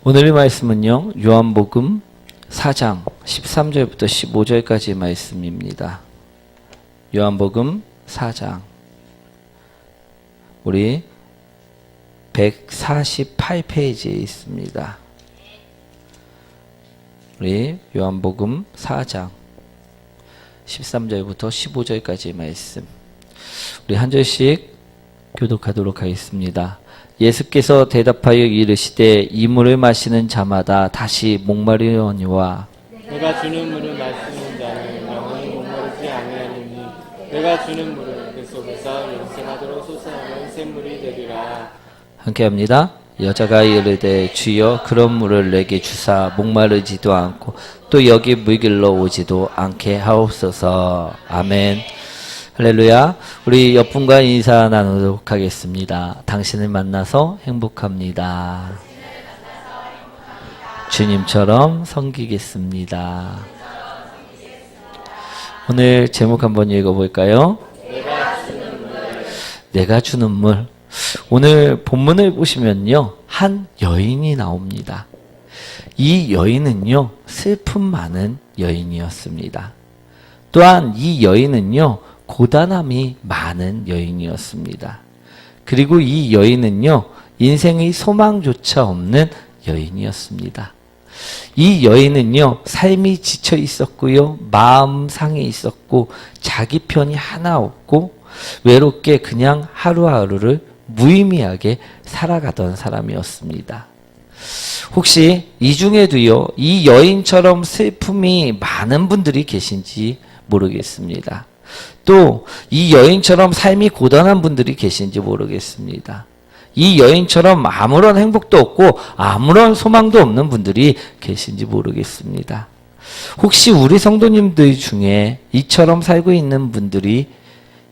오늘의 말씀은요, 요한복음 4장 13절부터 15절까지의 말씀입니다. 요한복음 4장 우리 148페이지에 있습니다. 우리 요한복음 4장 13절부터 15절까지의 말씀 우리 한 절씩 교독하도록 하겠습니다. 예수께서 대답하여 이르시되 이 물을 마시는 자마다 다시 목마르려니와 내가 주는 물을 마시는 자는 영원히 목마르지 아니하리니 내가 주는 물은 그 속에서 영생하도록 솟아나는 샘물이 되리라. 함께합니다. 여자가 이르되 주여 그런 물을 내게 주사 목마르지도 않고 또 여기 물길로 오지도 않게 하옵소서. 아멘. 할렐루야. 우리 옆분과 인사 나누도록 하겠습니다. 당신을 만나서 행복합니다. 주님처럼 섬기겠습니다. 오늘 제목 한번 읽어볼까요? 내가 주는 물. 오늘 본문을 보시면요, 한 여인이 나옵니다. 이 여인은요, 슬픔 많은 여인이었습니다. 또한 이 여인은요, 고단함이 많은 여인이었습니다. 그리고 이 여인은요, 인생의 소망조차 없는 여인이었습니다. 이 여인은요, 삶이 지쳐 있었고요, 마음 상해 있었고, 자기 편이 하나 없고, 외롭게 그냥 하루하루를 무의미하게 살아가던 사람이었습니다. 혹시 이 중에도요, 이 여인처럼 슬픔이 많은 분들이 계신지 모르겠습니다. 또 이 여인처럼 삶이 고단한 분들이 계신지 모르겠습니다. 이 여인처럼 아무런 행복도 없고 아무런 소망도 없는 분들이 계신지 모르겠습니다. 혹시 우리 성도님들 중에 이처럼 살고 있는 분들이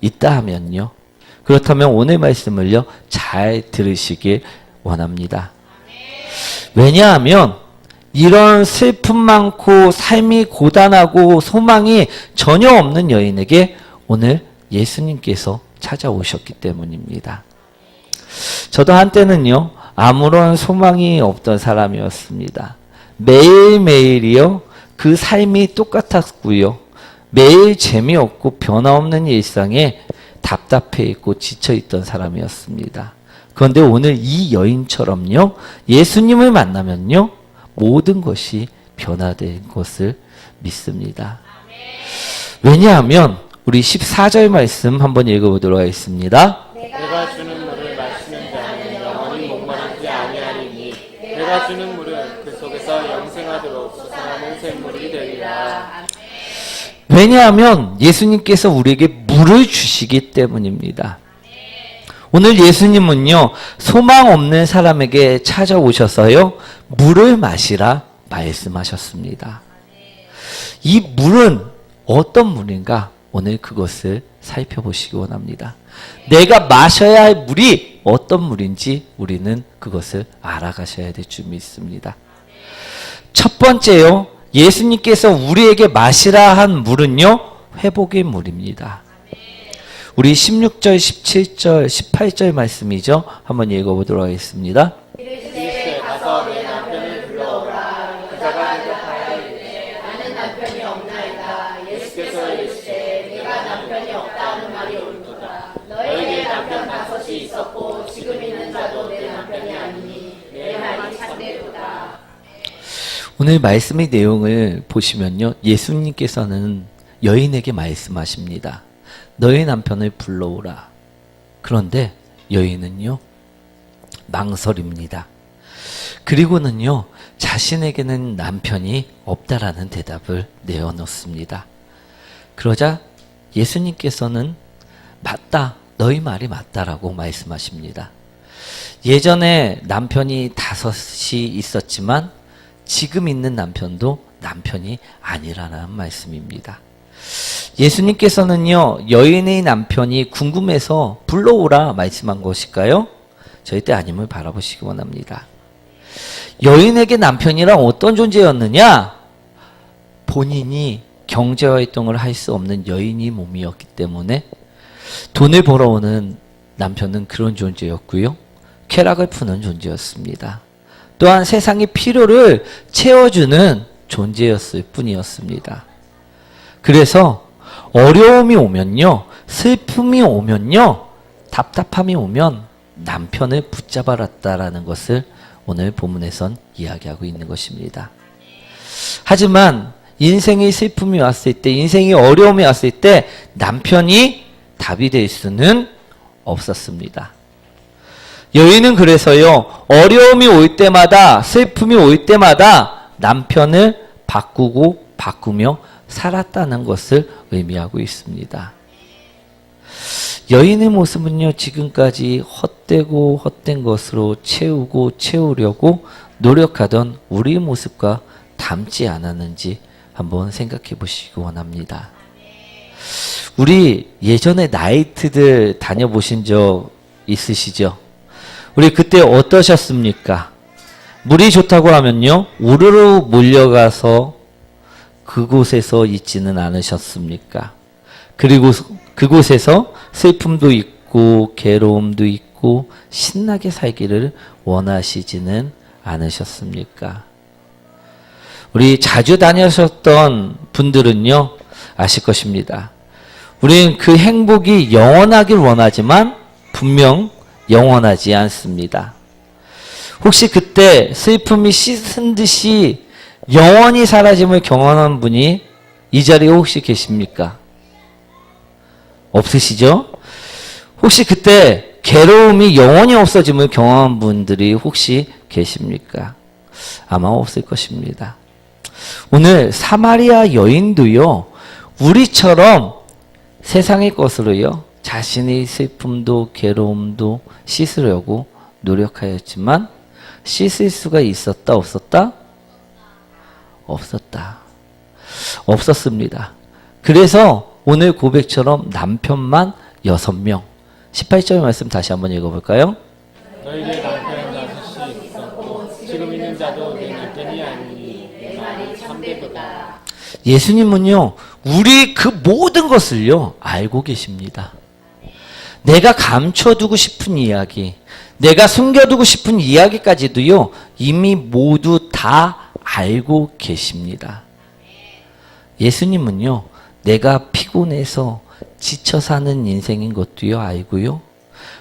있다 하면요, 그렇다면 오늘 말씀을요 잘 들으시길 원합니다. 왜냐하면 이런 슬픔 많고 삶이 고단하고 소망이 전혀 없는 여인에게 오늘 예수님께서 찾아오셨기 때문입니다. 저도 한때는요, 아무런 소망이 없던 사람이었습니다. 매일매일이요, 그 삶이 똑같았고요, 매일 재미없고 변화없는 일상에 답답해 있고 지쳐 있던 사람이었습니다. 그런데 오늘 이 여인처럼요, 예수님을 만나면요, 모든 것이 변화된 것을 믿습니다. 왜냐하면 우리 14절 말씀 한번 읽어보도록 하겠습니다. 내가 주는 물을 마시는 자는 영원히 목마르지 아니하리니 내가 주는 물은 그 속에서 영생하도록 솟아나는 샘물이 되리라. 왜냐하면 예수님께서 우리에게 물을 주시기 때문입니다. 오늘 예수님은요, 소망 없는 사람에게 찾아오셔서요, 물을 마시라 말씀하셨습니다. 이 물은 어떤 물인가? 오늘 그것을 살펴보시기 원합니다. 내가 마셔야 할 물이 어떤 물인지 우리는 그것을 알아가셔야 될 줄 믿습니다. 첫 번째요, 예수님께서 우리에게 마시라 한 물은요, 회복의 물입니다. 우리 16절, 17절, 18절 말씀이죠. 한번 읽어보도록 하겠습니다. 이르시되 가서 내 남편을 불러오라. 그자가 대답하여 이르되 나는 남편이 없나이다. 예수께서 이르시되 네가 남편이 없다는 말이 옳도다. 너에게 남편 5이 있었고 지금 있는 자도 내 남편이 아니니 내 말이 참되도다. 오늘 말씀의 내용을 보시면요, 예수님께서는 여인에게 말씀하십니다. 너의 남편을 불러오라. 그런데 여인은요, 망설입니다. 그리고는요, 자신에게는 남편이 없다라는 대답을 내어놓습니다. 그러자 예수님께서는 맞다, 너희 말이 맞다라고 말씀하십니다. 예전에 남편이 5이 있었지만 지금 있는 남편도 남편이 아니라는 말씀입니다. 예수님께서는요, 여인의 남편이 궁금해서 불러오라 말씀한 것일까요? 절대 아님을 바라보시기 원합니다. 여인에게 남편이란 어떤 존재였느냐? 본인이 경제활동을 할 수 없는 여인이 몸이었기 때문에 돈을 벌어오는 남편은 그런 존재였고요, 쾌락을 푸는 존재였습니다. 또한 세상의 필요를 채워주는 존재였을 뿐이었습니다. 그래서 어려움이 오면요, 슬픔이 오면요, 답답함이 오면 남편을 붙잡아랐다라는 것을 오늘 본문에선 이야기하고 있는 것입니다. 하지만 인생의 슬픔이 왔을 때, 인생의 어려움이 왔을 때 남편이 답이 될 수는 없었습니다. 여인은 그래서요, 어려움이 올 때마다, 슬픔이 올 때마다 남편을 바꾸고 바꾸며 살았다는 것을 의미하고 있습니다. 여인의 모습은요, 지금까지 헛되고 헛된 것으로 채우려고 노력하던 우리의 모습과 닮지 않았는지 한번 생각해 보시기 원합니다. 우리 예전에 나이트들 다녀보신 적 있으시죠? 우리 그때 어떠셨습니까? 물이 좋다고 하면요, 우르르 몰려가서 그곳에서 있지는 않으셨습니까? 그리고 그곳에서 슬픔도 있고 괴로움도 있고 신나게 살기를 원하시지는 않으셨습니까? 우리 자주 다니셨던 분들은요, 아실 것입니다. 우리는 그 행복이 영원하길 원하지만 분명 영원하지 않습니다. 혹시 그때 슬픔이 씻은 듯이 영원히 사라짐을 경험한 분이 이 자리에 혹시 계십니까? 없으시죠? 혹시 그때 괴로움이 영원히 없어짐을 경험한 분들이 혹시 계십니까? 아마 없을 것입니다. 오늘 사마리아 여인도요, 우리처럼 세상의 것으로요, 자신의 슬픔도 괴로움도 씻으려고 노력하였지만 씻을 수가 있었다, 없었다? 없었다. 없었습니다. 그래서 오늘 고백처럼 남편만 6명. 18절 말씀 다시 한번 읽어볼까요? 너희들 남편 5이 있었고 지금 있는 자도 내 남편이 아니니 내 말이 참되도다. 예수님은요, 우리 그 모든 것을요, 알고 계십니다. 내가 감춰두고 싶은 이야기, 내가 숨겨두고 싶은 이야기까지도요, 이미 모두 다 알고 계십니다. 예수님은요, 내가 피곤해서 지쳐 사는 인생인 것도요, 알고요,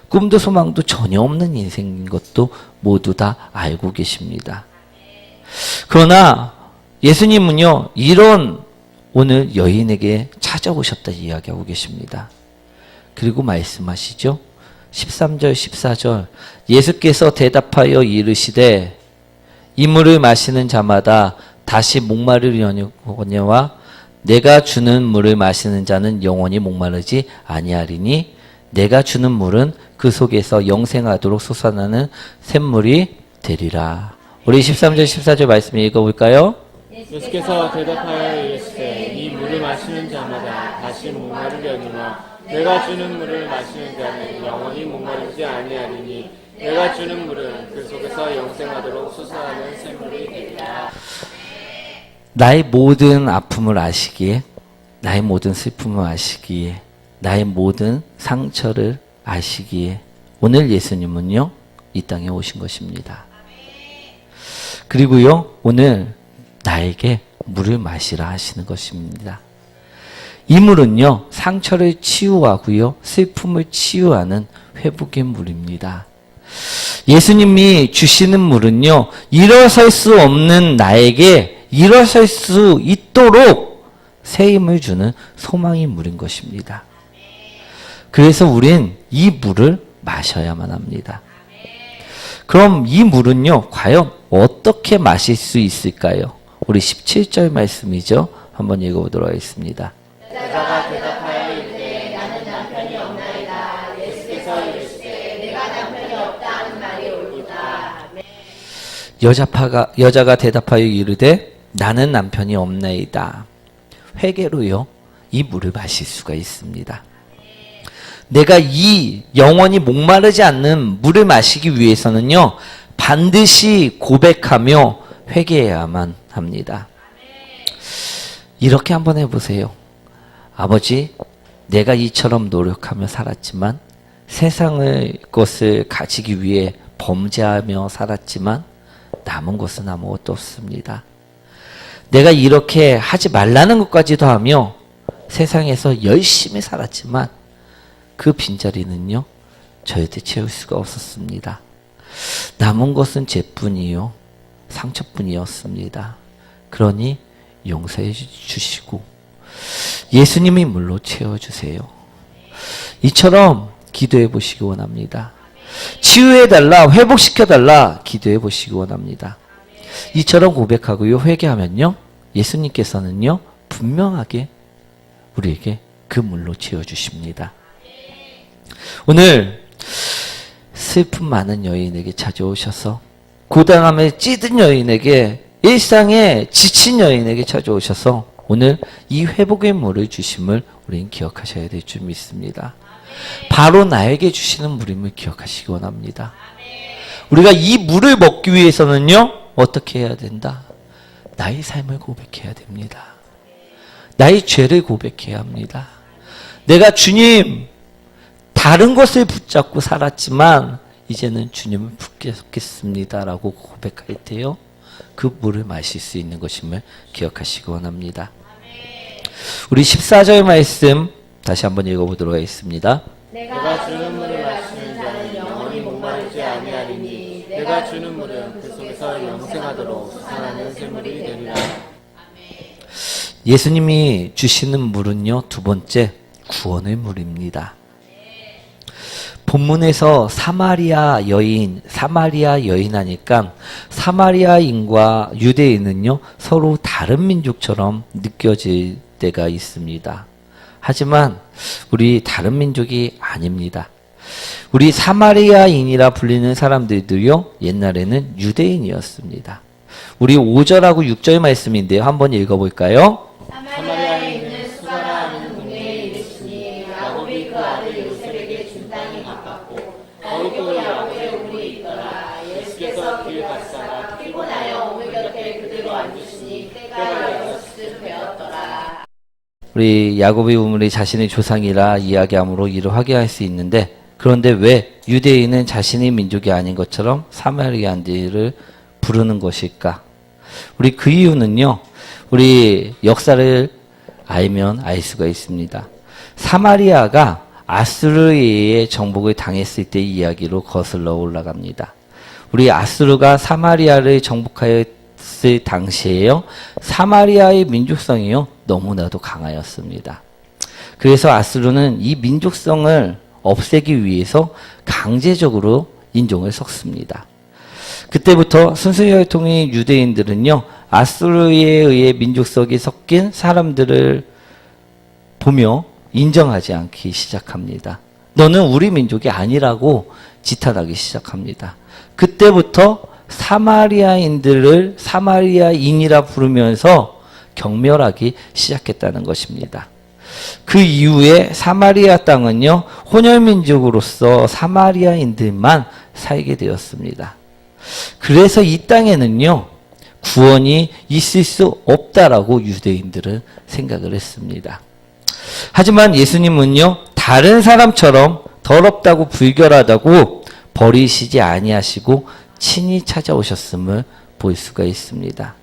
꿈도 소망도 전혀 없는 인생인 것도 모두 다 알고 계십니다. 그러나 예수님은요, 이런 오늘 여인에게 찾아오셨다 이야기하고 계십니다. 그리고 말씀하시죠. 13절 14절 예수께서 대답하여 이르시되 이 물을 마시는 자마다 다시 목마르려니와 내가 주는 물을 마시는 자는 영원히 목마르지 아니하리니 내가 주는 물은 그 속에서 영생하도록 솟아나는 샘물이 되리라. 우리 13절 14절 말씀 읽어볼까요? 예수께서 대답하여 이르시되 이 물을 마시는 자마다 다시 목마르려니와 내가 주는 물을 마시는 자는 영원히 목마르지 아니하리니 내가 주는 물은 그 속에서 영생하도록 솟아나는 샘물이 되리라. 나의 모든 아픔을 아시기에, 나의 모든 슬픔을 아시기에, 나의 모든 상처를 아시기에 오늘 예수님은요, 이 땅에 오신 것입니다. 그리고요, 오늘 나에게 물을 마시라 하시는 것입니다. 이 물은요, 상처를 치유하고요, 슬픔을 치유하는 회복의 물입니다. 예수님이 주시는 물은요, 일어설 수 없는 나에게 일어설 수 있도록 새 힘을 주는 소망의 물인 것입니다. 그래서 우린 이 물을 마셔야만 합니다. 그럼 이 물은요, 과연 어떻게 마실 수 있을까요? 우리 17절 말씀이죠. 한번 읽어보도록 하겠습니다. 여자가 대답하여 이르되 나는 남편이 없나이다. 예수께서 이르시되 내가 남편이 없다 하는 말이 옳도다. 여자가 대답하여 이르되 나는 남편이 없나이다. 회개로요, 이 물을 마실 수가 있습니다. 내가 이 영원히 목마르지 않는 물을 마시기 위해서는요, 반드시 고백하며 회개해야만 합니다. 이렇게 한번 해보세요. 아버지, 내가 이처럼 노력하며 살았지만, 세상의 것을 가지기 위해 범죄하며 살았지만, 남은 것은 아무것도 없습니다. 내가 이렇게 하지 말라는 것까지도 하며 세상에서 열심히 살았지만 그 빈자리는요, 절대 채울 수가 없었습니다. 남은 것은 죄뿐이요, 상처뿐이었습니다. 그러니 용서해 주시고 예수님이 물로 채워주세요. 이처럼 기도해 보시기 원합니다. 치유해달라, 회복시켜달라 기도해 보시기 원합니다. 이처럼 고백하고요, 회개하면요, 예수님께서는요, 분명하게 우리에게 그 물로 채워주십니다. 오늘 슬픔 많은 여인에게 찾아오셔서, 고단함에 찌든 여인에게, 일상에 지친 여인에게 찾아오셔서 오늘 이 회복의 물을 주심을 우리는 기억하셔야 될 줄 믿습니다. 바로 나에게 주시는 물임을 기억하시기 원합니다. 우리가 이 물을 먹기 위해서는요, 어떻게 해야 된다? 나의 삶을 고백해야 됩니다. 나의 죄를 고백해야 합니다. 내가 주님, 다른 것을 붙잡고 살았지만 이제는 주님을 붙잡겠습니다 라고 고백할 때요, 그 물을 마실 수 있는 것임을 기억하시기 원합니다. 우리 14절 말씀 다시 한번 읽어보도록 하겠습니다. 내가 주는 물을 마시는 자는 영원히 목마르지 아니하리니 내가 주는 물은 그 속에서 영생하도록 솟아나는 샘물이 되리라. 예수님이 주시는 물은요, 두 번째 구원의 물입니다. 본문에서 사마리아 여인 하니까 사마리아인과 유대인은요, 서로 다른 민족처럼 느껴질 때가 있습니다. 하지만 우리 다른 민족이 아닙니다. 우리 사마리아인이라 불리는 사람들도요, 옛날에는 유대인이었습니다. 우리 5절하고 6절 말씀인데요, 한번 읽어볼까요? 사마리아에 있는 수가라 하는 동네에 이르시니 야곱이 그 아들 요셉에게 준 땅이 가깝고 거기도 야곱의 우물이 있더라. 예수께서 길 가시다가 피곤하여 우물 곁에 그대로 앉으시니 때가 6시쯤 되었더라. 우리 야곱의 우물이 자신의 조상이라 이야기함으로 이를 확인할 수 있는데, 그런데 왜 유대인은 자신의 민족이 아닌 것처럼 사마리아인들을 부르는 것일까? 우리 그 이유는요, 우리 역사를 알면 알 수가 있습니다. 사마리아가 아수르의 정복을 당했을 때 이야기로 거슬러 올라갑니다. 우리 아수르가 사마리아를 정복하였을 당시에요, 사마리아의 민족성이요, 너무나도 강하였습니다. 그래서 아수르는 이 민족성을 없애기 위해서 강제적으로 인종을 섞습니다. 그때부터 순수혈통의 유대인들은요, 아수르에 의해 민족성이 섞인 사람들을 보며 인정하지 않기 시작합니다. 너는 우리 민족이 아니라고 지탄하기 시작합니다. 그때부터 사마리아인들을 사마리아인이라 부르면서 경멸하기 시작했다는 것입니다. 그 이후에 사마리아 땅은요, 혼혈민족으로서 사마리아인들만 살게 되었습니다. 그래서 이 땅에는요, 구원이 있을 수 없다라고 유대인들은 생각을 했습니다. 하지만 예수님은요, 다른 사람처럼 더럽다고 불결하다고 버리시지 아니하시고 친히 찾아오셨음을 볼 수가 있습니다.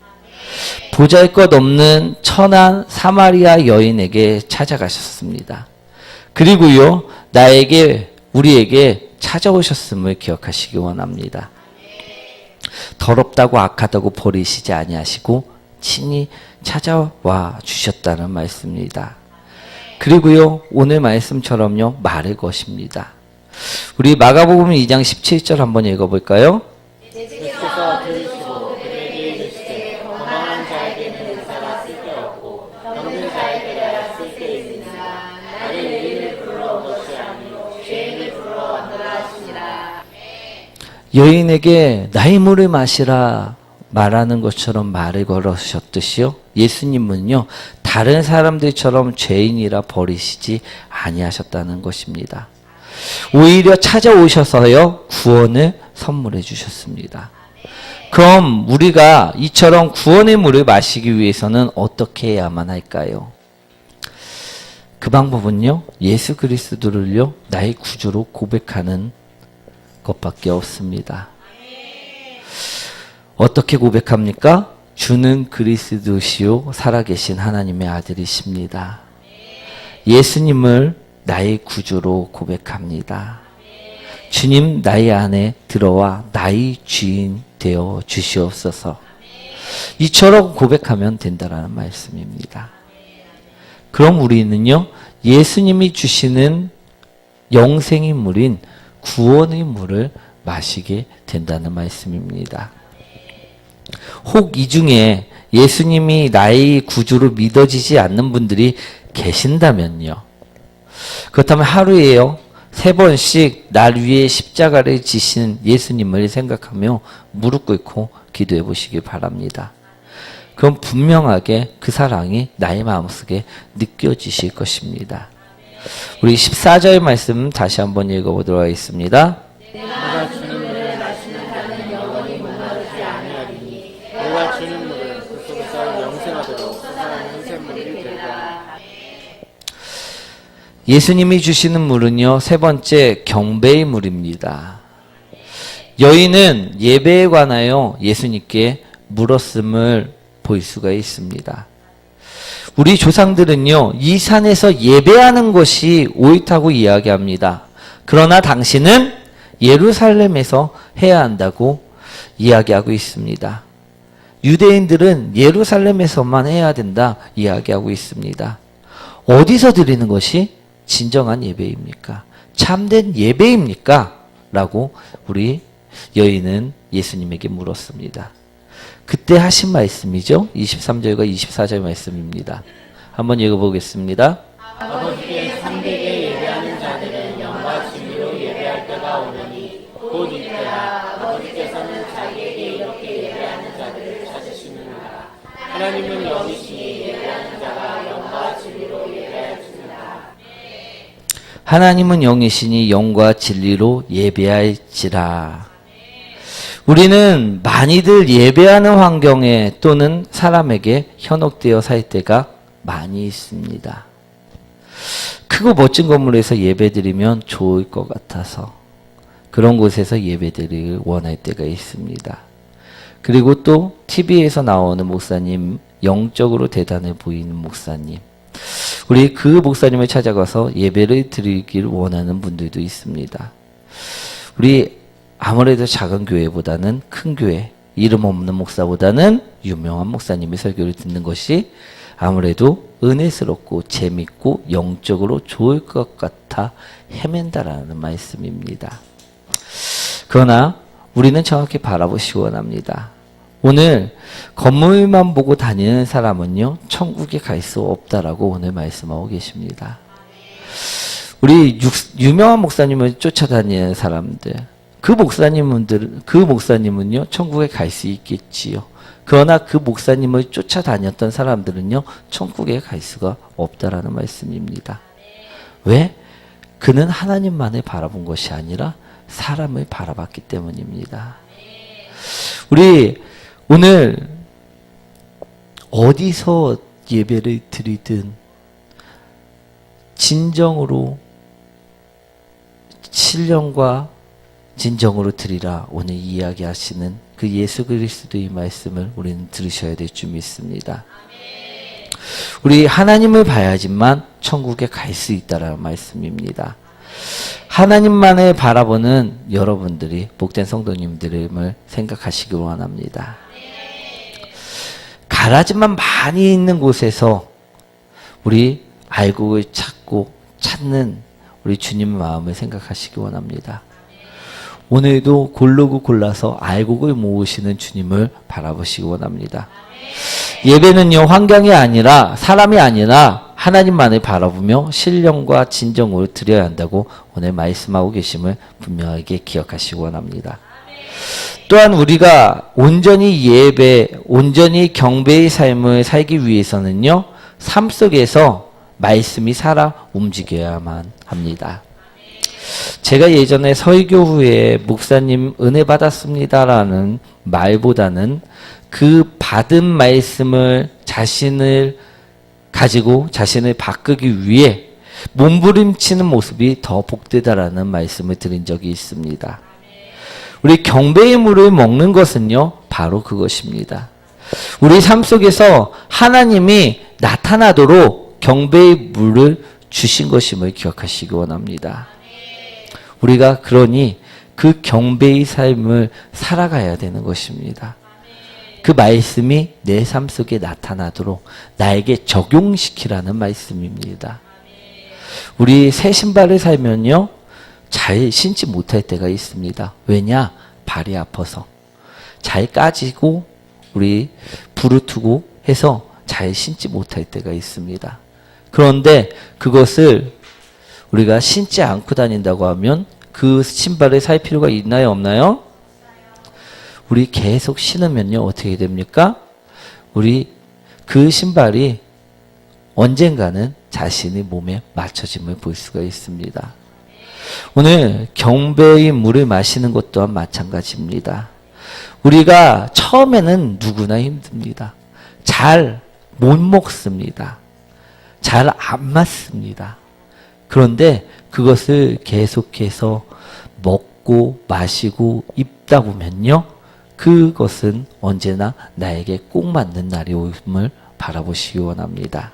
보잘것없는 천한 사마리아 여인에게 찾아가셨습니다. 그리고요, 우리에게 찾아오셨음을 기억하시기 원합니다. 더럽다고 악하다고 버리시지 아니하시고 친히 찾아와 주셨다는 말씀입니다. 그리고요, 오늘 말씀처럼요, 말을 것입니다. 우리 마가복음 2장 17절 한번 읽어볼까요? 예수께서 들으시고 그들에게 이르시되 건강한 자에게는 의사가 쓸데없고 병든 자에게야 쓸데있으나 나는 의인을 불러 온 것이 아니요 죄인을 불러 왔노라 하시니라. 여인에게 나의 물을 마시라 말하는 것처럼 말을 걸으셨듯이요, 예수님은요, 다른 사람들처럼 죄인이라 버리시지 아니하셨다는 것입니다. 오히려 찾아오셔서요, 구원을 선물해 주셨습니다. 그럼 우리가 이처럼 구원의 물을 마시기 위해서는 어떻게 해야만 할까요? 그 방법은요, 예수 그리스도를요, 나의 구주로 고백하는 것밖에 없습니다. 어떻게 고백합니까? 주는 그리스도시요 살아계신 하나님의 아들이십니다. 예수님을 나의 구주로 고백합니다. 주님 나의 안에 들어와 나의 주인 되어 주시옵소서. 이처럼 고백하면 된다라는 말씀입니다. 그럼 우리는요, 예수님이 주시는 영생의 물인 구원의 물을 마시게 된다는 말씀입니다. 혹 이 중에 예수님이 나의 구주로 믿어지지 않는 분들이 계신다면요. 그렇다면 하루에요, 3번씩 날 위해 십자가를 지신 예수님을 생각하며 무릎 꿇고 기도해 보시기 바랍니다. 그럼 분명하게 그 사랑이 나의 마음속에 느껴지실 것입니다. 우리 14절 말씀 다시 한번 읽어보도록 하겠습니다. 내가 주는 물을 마시는 자는 영원히 목마르지 아니하리니 내가 주는 물을 그 속에서 영생하도록 솟아나는 샘물이 되리라. 예수님이 주시는 물은요, 3번째 경배의 물입니다. 여인은 예배에 관하여 예수님께 물었음을 볼 수가 있습니다. 우리 조상들은요, 이 산에서 예배하는 것이 옳다고 이야기합니다. 그러나 당신은 예루살렘에서 해야 한다고 이야기하고 있습니다. 유대인들은 예루살렘에서만 해야 된다 이야기하고 있습니다. 어디서 드리는 것이 진정한 예배입니까? 참된 예배입니까? 라고 우리 여인은 예수님에게 물었습니다. 그때 하신 말씀이죠. 23절과 24절 말씀입니다. 한번 읽어보겠습니다. 아버지께 참되게 예배하는 자들은 영과 진리로 예배할 때가 오느니 곧 이때라. 아버지께서는 자기에게 이렇게 예배하는 자들을 찾으시느니라. 하나님은 영이시니 예배하는 자가 영과 진리로 예배할지니라. 하나님은 영이시니 영과 진리로 예배할지라. 우리는 많이들 예배하는 환경에 또는 사람에게 현혹되어 살 때가 많이 있습니다. 크고 멋진 건물에서 예배드리면 좋을 것 같아서 그런 곳에서 예배드리길 원할 때가 있습니다. 그리고 또 TV에서 나오는 목사님, 영적으로 대단해 보이는 목사님, 우리 그 목사님을 찾아가서 예배를 드리길 원하는 분들도 있습니다. 우리 아무래도 작은 교회보다는 큰 교회, 이름 없는 목사보다는 유명한 목사님의 설교를 듣는 것이 아무래도 은혜스럽고 재밌고 영적으로 좋을 것 같아 헤맨다라는 말씀입니다. 그러나 우리는 정확히 바라보시기 원합니다. 오늘 건물만 보고 다니는 사람은요, 천국에 갈 수 없다라고 오늘 말씀하고 계십니다. 우리 유명한 목사님을 쫓아다니는 사람들, 그 목사님은요, 천국에 갈 수 있겠지요. 그러나 그 목사님을 쫓아다녔던 사람들은요, 천국에 갈 수가 없다라는 말씀입니다. 왜? 그는 하나님만을 바라본 것이 아니라 사람을 바라봤기 때문입니다. 우리 오늘 어디서 예배를 드리든 진정으로 신령과 진정으로 드리라 오늘 이야기하시는 그 예수 그리스도의 말씀을 우리는 들으셔야 될 줄 믿습니다. 우리 하나님을 봐야지만 천국에 갈 수 있다라는 말씀입니다. 하나님만을 바라보는 여러분들이 복된 성도님들임을 생각하시기 원합니다. 가라지만 많이 있는 곳에서 우리 알곡을 찾고 찾는 우리 주님의 마음을 생각하시기 원합니다. 오늘도 고르고 골라서 알곡을 모으시는 주님을 바라보시기 원합니다. 예배는요, 환경이 아니라 사람이 아니라 하나님만을 바라보며 신령과 진정으로 드려야 한다고 오늘 말씀하고 계심을 분명하게 기억하시기 원합니다. 또한 우리가 온전히 온전히 경배의 삶을 살기 위해서는요, 삶 속에서 말씀이 살아 움직여야만 합니다. 제가 예전에 설교 후에 목사님 은혜 받았습니다라는 말보다는 그 받은 말씀을 자신을 가지고 자신을 바꾸기 위해 몸부림치는 모습이 더 복되다라는 말씀을 드린 적이 있습니다. 우리 경배의 물을 먹는 것은요, 바로 그것입니다. 우리 삶 속에서 하나님이 나타나도록 경배의 물을 주신 것임을 기억하시기 원합니다. 우리가 그러니 그 경배의 삶을 살아가야 되는 것입니다. 그 말씀이 내 삶 속에 나타나도록 나에게 적용시키라는 말씀입니다. 우리 새 신발을 살면요, 잘 신지 못할 때가 있습니다. 왜냐? 발이 아파서. 잘 까지고 우리 부르트고 해서 잘 신지 못할 때가 있습니다. 그런데 그것을 우리가 신지 않고 다닌다고 하면 그 신발을 살 필요가 있나요, 없나요? 우리 계속 신으면요, 어떻게 됩니까? 우리 그 신발이 언젠가는 자신의 몸에 맞춰짐을 볼 수가 있습니다. 오늘 경배의 물을 마시는 것 또한 마찬가지입니다. 우리가 처음에는 누구나 힘듭니다. 잘 못 먹습니다. 잘 안 맞습니다. 그런데 그것을 계속해서 먹고 마시고 입다 보면요, 그것은 언제나 나에게 꼭 맞는 날이 오음을 바라보시기 원합니다.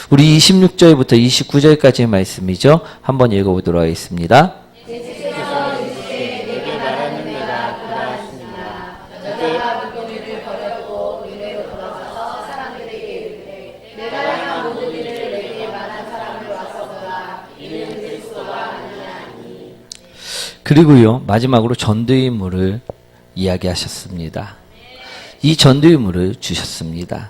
우리 26절부터 29절까지의 말씀이죠. 한번 읽어보도록 하겠습니다. 내게 말하는 내가 그라 하시니라. 내가 물건을 버렸고 의뢰로 돌아가서 사람들에게 이르되 내가 행한 모든 일을 내게 말한 사람을 와서 보라. 이는 그리스도가 아니하니. 그리고요, 마지막으로 전도의 물을 이야기하셨습니다. 이 전도의 물을 주셨습니다.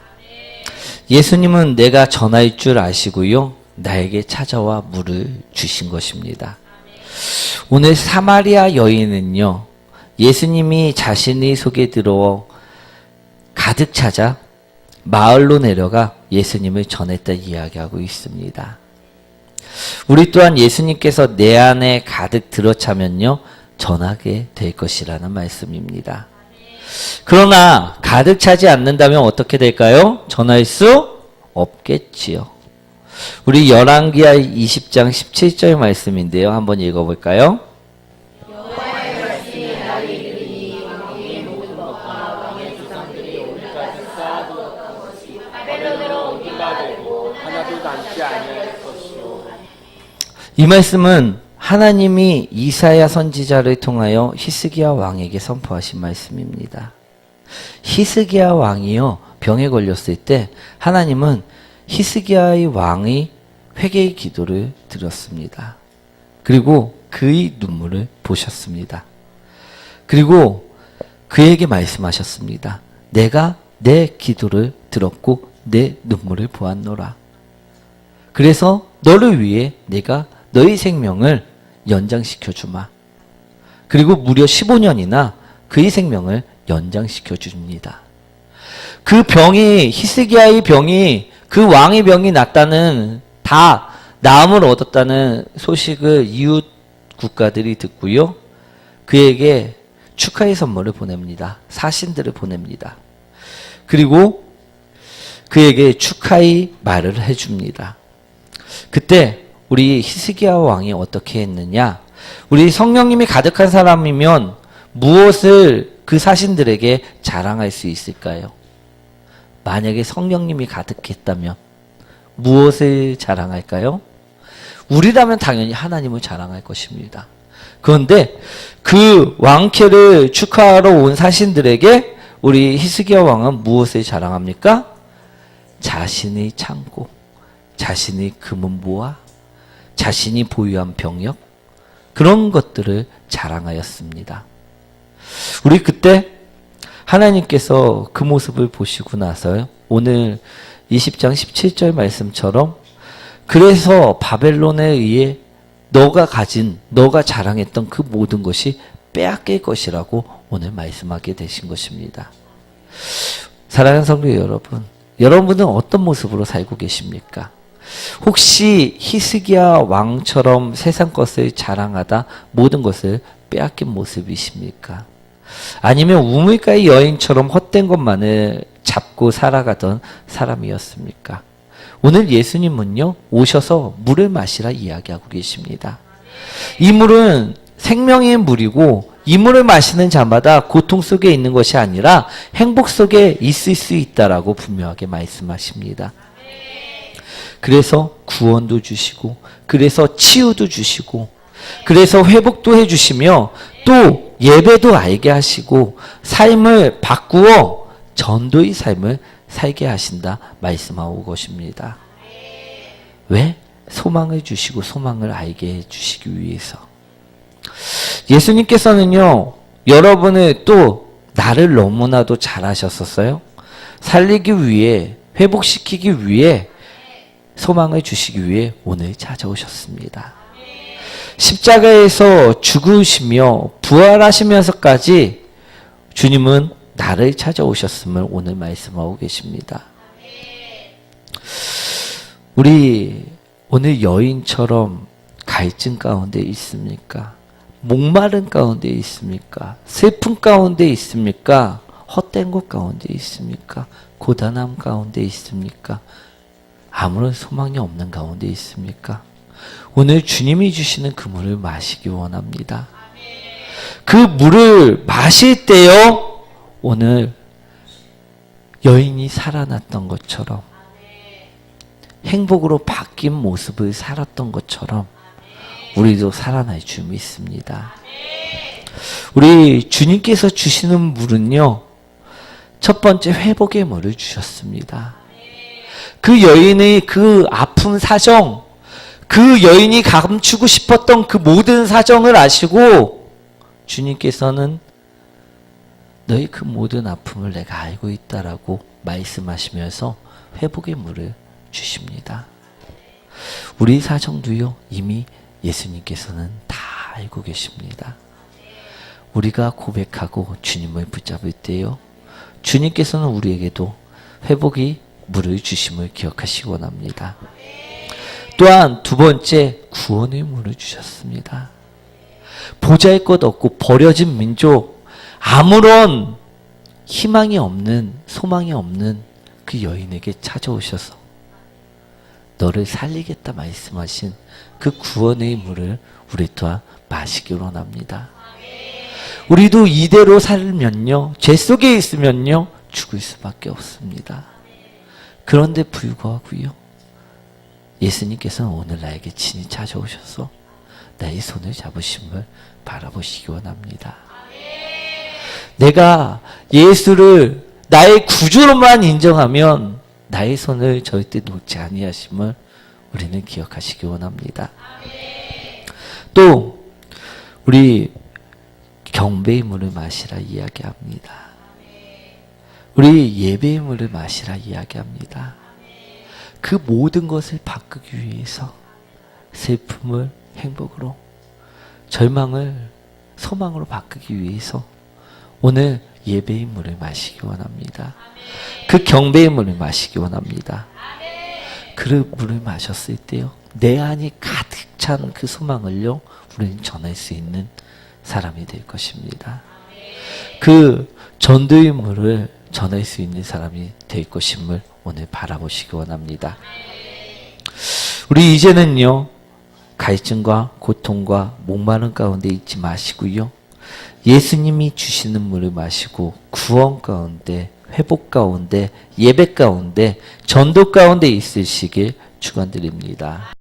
예수님은 내가 전할 줄 아시고요, 나에게 찾아와 물을 주신 것입니다. 오늘 사마리아 여인은요, 예수님이 자신의 속에 들어 가득 찾아 마을로 내려가 예수님을 전했다 이야기하고 있습니다. 우리 또한 예수님께서 내 안에 가득 들어차면요, 전하게 될 것이라는 말씀입니다. 그러나 가득 차지 않는다면 어떻게 될까요? 전할 수 없겠지요. 우리 열왕기하 20장 17절 말씀인데요. 한번 읽어볼까요? 여호와의 말씀이 나를 이르니 왕의 모든 법과 왕의 조상들이 오늘까지 쌓아두었던 것이 바벨론으로 옮기가 되고 하나도 남지 아니할 것이요. 이 말씀은 하나님이 이사야 선지자를 통하여 히스기야 왕에게 선포하신 말씀입니다. 히스기야 왕이요, 병에 걸렸을 때 하나님은 히스기야의 왕의 회개의 기도를 드렸습니다. 그리고 그의 눈물을 보셨습니다. 그리고 그에게 말씀하셨습니다. 내가 내 기도를 들었고 내 눈물을 보았노라. 그래서 너를 위해 내가 너의 생명을 연장시켜 주마. 그리고 무려 15년이나 그의 생명을 연장시켜 줍니다. 그 병이, 히스기야의 병이, 그 왕의 병이 낫다는, 다 나음을 얻었다는 소식을 이웃 국가들이 듣고요, 그에게 축하의 선물을 보냅니다. 사신들을 보냅니다. 그리고 그에게 축하의 말을 해줍니다. 그때 우리 히스기야 왕이 어떻게 했느냐? 우리 성령님이 가득한 사람이면 무엇을 그 사신들에게 자랑할 수 있을까요? 만약에 성령님이 가득했다면 무엇을 자랑할까요? 우리라면 당연히 하나님을 자랑할 것입니다. 그런데 그 왕쾌를 축하하러 온 사신들에게 우리 히스기야 왕은 무엇을 자랑합니까? 자신의 창고, 자신의 금은 보화, 자신이 보유한 병력, 그런 것들을 자랑하였습니다. 우리 그때 하나님께서 그 모습을 보시고 나서 오늘 20장 17절 말씀처럼 그래서 바벨론에 의해 너가 가진, 너가 자랑했던 그 모든 것이 빼앗길 것이라고 오늘 말씀하게 되신 것입니다. 사랑하는 성도 여러분, 여러분은 어떤 모습으로 살고 계십니까? 혹시 히스기야 왕처럼 세상 것을 자랑하다 모든 것을 빼앗긴 모습이십니까? 아니면 우물가의 여인처럼 헛된 것만을 잡고 살아가던 사람이었습니까? 오늘 예수님은요, 오셔서 물을 마시라 이야기하고 계십니다. 이 물은 생명의 물이고 이 물을 마시는 자마다 고통 속에 있는 것이 아니라 행복 속에 있을 수 있다라고 분명하게 말씀하십니다. 그래서 구원도 주시고, 그래서 치유도 주시고, 그래서 회복도 해주시며, 또 예배도 알게 하시고, 삶을 바꾸어 전도의 삶을 살게 하신다 말씀하고 계십니다. 왜? 소망을 주시고 소망을 알게 해주시기 위해서. 예수님께서는요, 여러분을 또 나를 너무나도 잘하셨었어요. 살리기 위해, 회복시키기 위해, 소망을 주시기 위해 오늘 찾아오셨습니다. 십자가에서 죽으시며 부활하시면서까지 주님은 나를 찾아오셨음을 오늘 말씀하고 계십니다. 우리 오늘 여인처럼 갈증 가운데 있습니까? 목마른 가운데 있습니까? 슬픔 가운데 있습니까? 헛된 것 가운데 있습니까? 고단함 가운데 있습니까? 아무런 소망이 없는 가운데 있습니까? 오늘 주님이 주시는 그 물을 마시기 원합니다. 그 물을 마실 때요, 오늘 여인이 살아났던 것처럼, 행복으로 바뀐 모습을 살았던 것처럼 우리도 살아날 줄 믿습니다. 우리 주님께서 주시는 물은요, 첫 번째 회복의 물을 주셨습니다. 그 여인의 그 아픈 사정, 그 여인이 감추고 싶었던 그 모든 사정을 아시고 주님께서는 너희 그 모든 아픔을 내가 알고 있다라고 말씀하시면서 회복의 물을 주십니다. 우리 사정도요, 이미 예수님께서는 다 알고 계십니다. 우리가 고백하고 주님을 붙잡을 때요, 주님께서는 우리에게도 회복의 물을 주심을 기억하시기 원합니다. 또한 두 번째, 구원의 물을 주셨습니다. 보잘것 없고 버려진 민족, 아무런 희망이 없는, 소망이 없는 그 여인에게 찾아오셔서 너를 살리겠다 말씀하신 그 구원의 물을 우리 또한 마시기 원합니다. 우리도 이대로 살면요, 죄 속에 있으면요, 죽을 수밖에 없습니다. 그런데 불구하고요, 예수님께서는 오늘 나에게 친히 찾아오셔서 나의 손을 잡으심을 바라보시기 원합니다. 내가 예수를 나의 구주로만 인정하면 나의 손을 절대 놓지 아니하심을 우리는 기억하시기 원합니다. 또 우리 경배의 물을 마시라 이야기합니다. 우리 예배의 물을 마시라 이야기합니다. 그 모든 것을 바꾸기 위해서 슬픔을 행복으로, 절망을 소망으로 바꾸기 위해서 오늘 예배의 물을 마시기 원합니다. 그 경배의 물을 마시기 원합니다. 그 물을 마셨을 때요, 내 안이 가득 찬 그 소망을요, 우리는 전할 수 있는 사람이 될 것입니다. 그 전도의 물을 전할 수 있는 사람이 될 것임을 오늘 바라보시기 원합니다. 우리 이제는요, 갈증과 고통과 목마른 가운데 있지 마시고요, 예수님이 주시는 물을 마시고 구원 가운데, 회복 가운데, 예배 가운데, 전도 가운데 있으시길 축원드립니다.